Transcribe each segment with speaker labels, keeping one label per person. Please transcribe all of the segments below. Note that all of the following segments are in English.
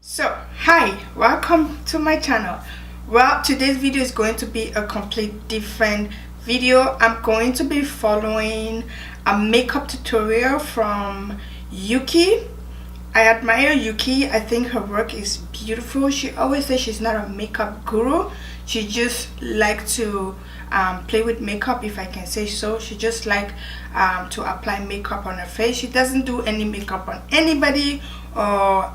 Speaker 1: So hi, welcome to my channel. Well, today's video is going to be a complete different video. I'm going to be following a makeup tutorial from YOUKEYY. I admire YOUKEYY. I think her work is beautiful. She always says she's not a makeup guru. She just likes to play with makeup, if I can say so. She just like to apply makeup on her face. She doesn't do any makeup on anybody, or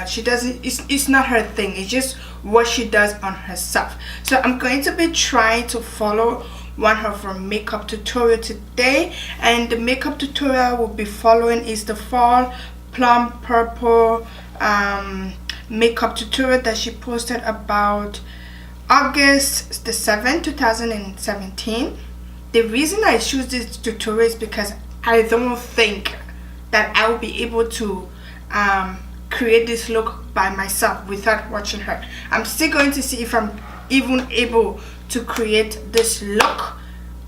Speaker 1: she doesn't, it's not her thing. It's just what she does on herself. So I'm going to be trying to follow one of her makeup tutorial today, and the makeup tutorial we'll be following is the fall plum purple makeup tutorial that she posted about August the 7th 2017. The reason I choose this tutorial is because I don't think that I will be able to create this look by myself without watching her. I'm still going to see if I'm even able to create this look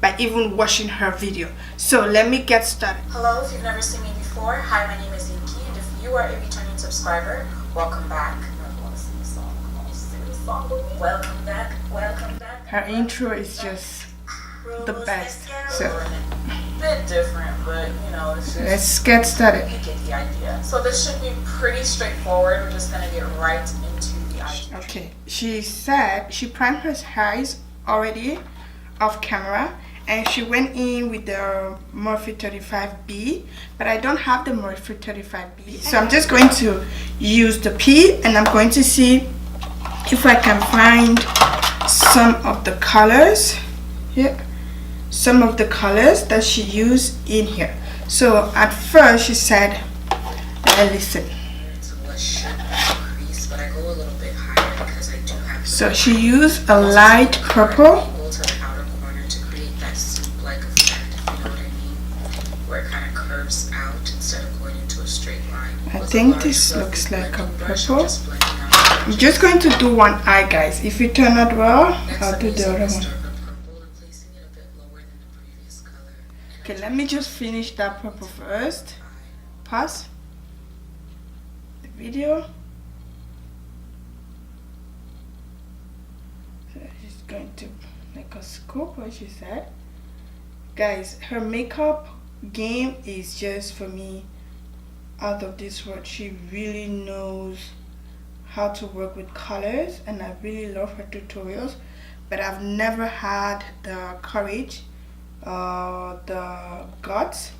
Speaker 1: by even watching her video. So let me get started.
Speaker 2: Hello, if you've never seen me before, hi, my name is YOUKEYY, and if you are a returning subscriber, welcome back. I want to sing a song. I want to sing a song with me. Welcome back, welcome back.
Speaker 1: Her intro is just the best. So
Speaker 2: bit different, but you know, it's just,
Speaker 1: let's get started.
Speaker 2: You get the idea. So this should be pretty straightforward. We're just gonna get right into the idea.
Speaker 1: Okay, she said she primed her eyes already off camera, and she went in with the Morphe 35B, but I don't have the Morphe 35B, so I'm just going to use the P, and I'm going to see if I can find some of the colors here, some of the colors that she used in here. So at first she said, listen. So she used a light purple. I think this looks like a purple. I'm just going to do one eye, guys. If it turn out well, I'll do the other one. Okay, let me just finish that purple first. Pause the video. So she's going to make a scoop, what she said. Guys, her makeup game is just, for me, out of this world. She really knows how to work with colors, and I really love her tutorials, but I've never had the courage, the guts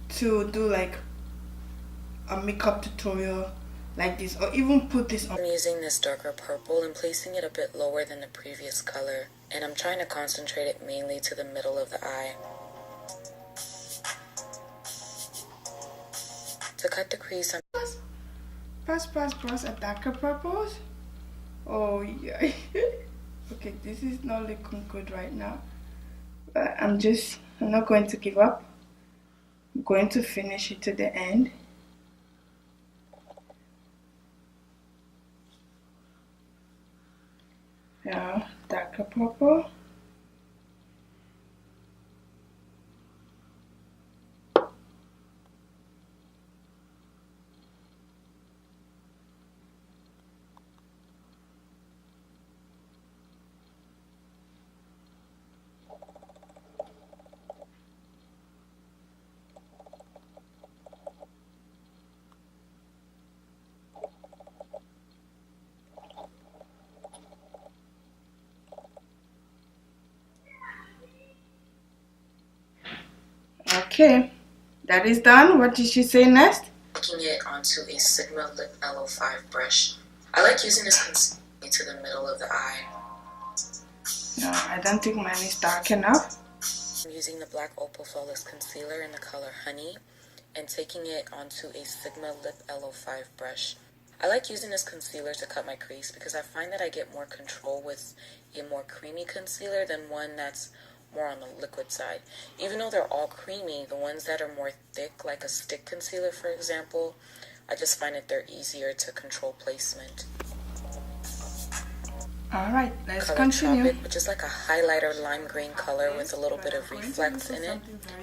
Speaker 1: to do like a makeup tutorial like this, or even put this on.
Speaker 3: I'm using this darker purple and placing it a bit lower than the previous color, and I'm trying to concentrate it mainly to the middle of the eye. To cut the crease,
Speaker 1: Pass a darker purples. Oh yeah. Okay, this is not looking good right now, but I'm not going to give up. I'm going to finish it to the end. Yeah, darker purple. Okay, that is done. What did she say next?
Speaker 3: Taking it onto a Sigma Lip LO5 brush. I like using this concealer to the middle of the eye.
Speaker 1: No, I don't think mine is dark enough.
Speaker 3: I'm using the Black Opal Flawless Concealer in the color Honey and taking it onto a Sigma Lip LO5 brush. I like using this concealer to cut my crease because I find that I get more control with a more creamy concealer than one that's more on the liquid side. Even though they're all creamy, the ones that are more thick, like a stick concealer for example, I just find that they're easier to control placement.
Speaker 1: Alright, let's
Speaker 3: color
Speaker 1: continue.
Speaker 3: Tropic, which is like a highlighter lime green color with a little bit of reflex in it.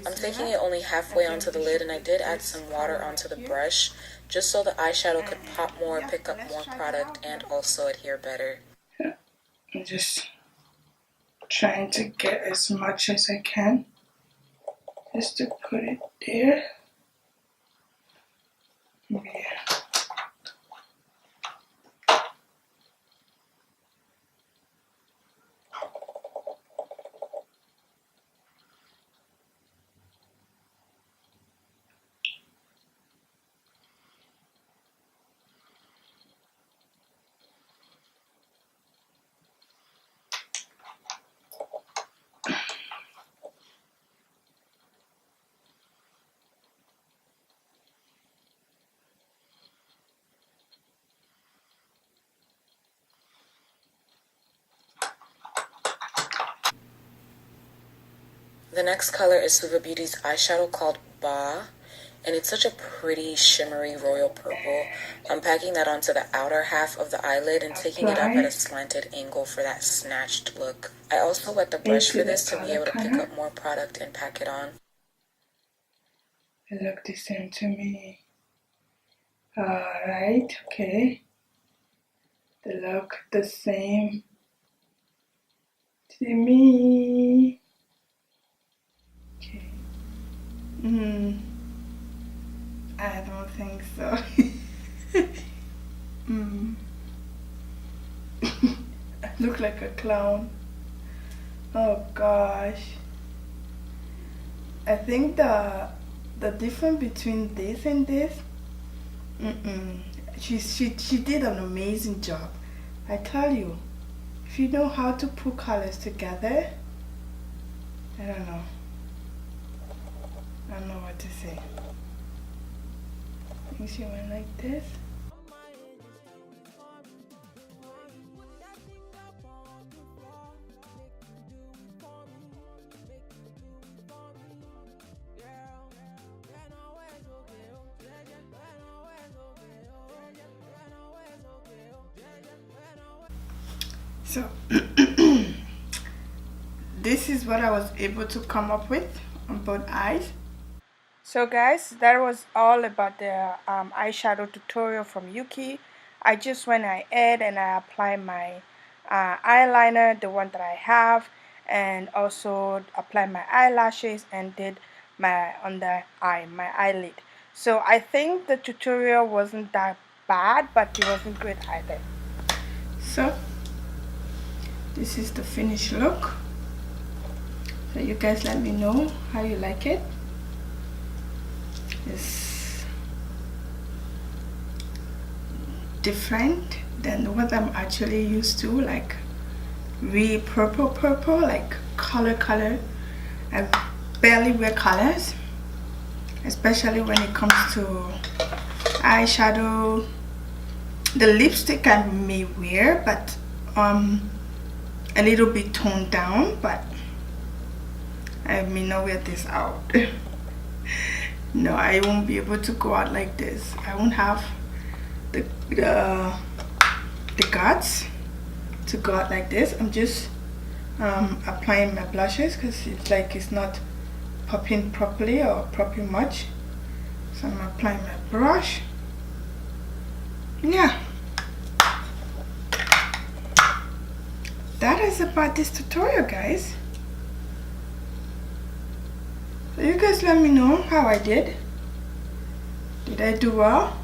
Speaker 3: I'm taking it only halfway onto the lid, and I did add some water onto the brush just so the eyeshadow could pop more, pick up more product, and also adhere better.
Speaker 1: I'm just trying to get as much as I can just to put it there. Yeah.
Speaker 3: The next color is Suva Beauty's eyeshadow called Ba, and it's such a pretty shimmery royal purple. I'm packing that onto the outer half of the eyelid and taking it up at a slanted angle for that snatched look. I also wet the brush for this to be able to pick up more product and pack it on.
Speaker 1: It looked the same to me. Alright, okay. They look the same to me. Okay. I don't think so. I look like a clown. Oh gosh. I think the difference between this and this, she did an amazing job. I tell you, if you know how to put colors together, I don't know what to say. I think she went like this. So this is what I was able to come up with on both eyes. So guys, that was all about the eyeshadow tutorial from YOUKEYY. I just went ahead and I applied my eyeliner, the one that I have, and also applied my eyelashes and did my under eye, my eyelid. So I think the tutorial wasn't that bad, but it wasn't good either. So this is the finished look. So you guys let me know how you like it. It's different than what I'm actually used to, like really purple, like color. I barely wear colors, especially when it comes to eyeshadow. The lipstick I may wear, but a little bit toned down, but I may not wear this out. No, I won't be able to go out like this. I won't have the guts to go out like this. I'm just applying my blushes because it's like it's not popping properly or popping much. So I'm applying my brush. Yeah. That is about this tutorial, guys. So you guys let me know how I did. Did I do well?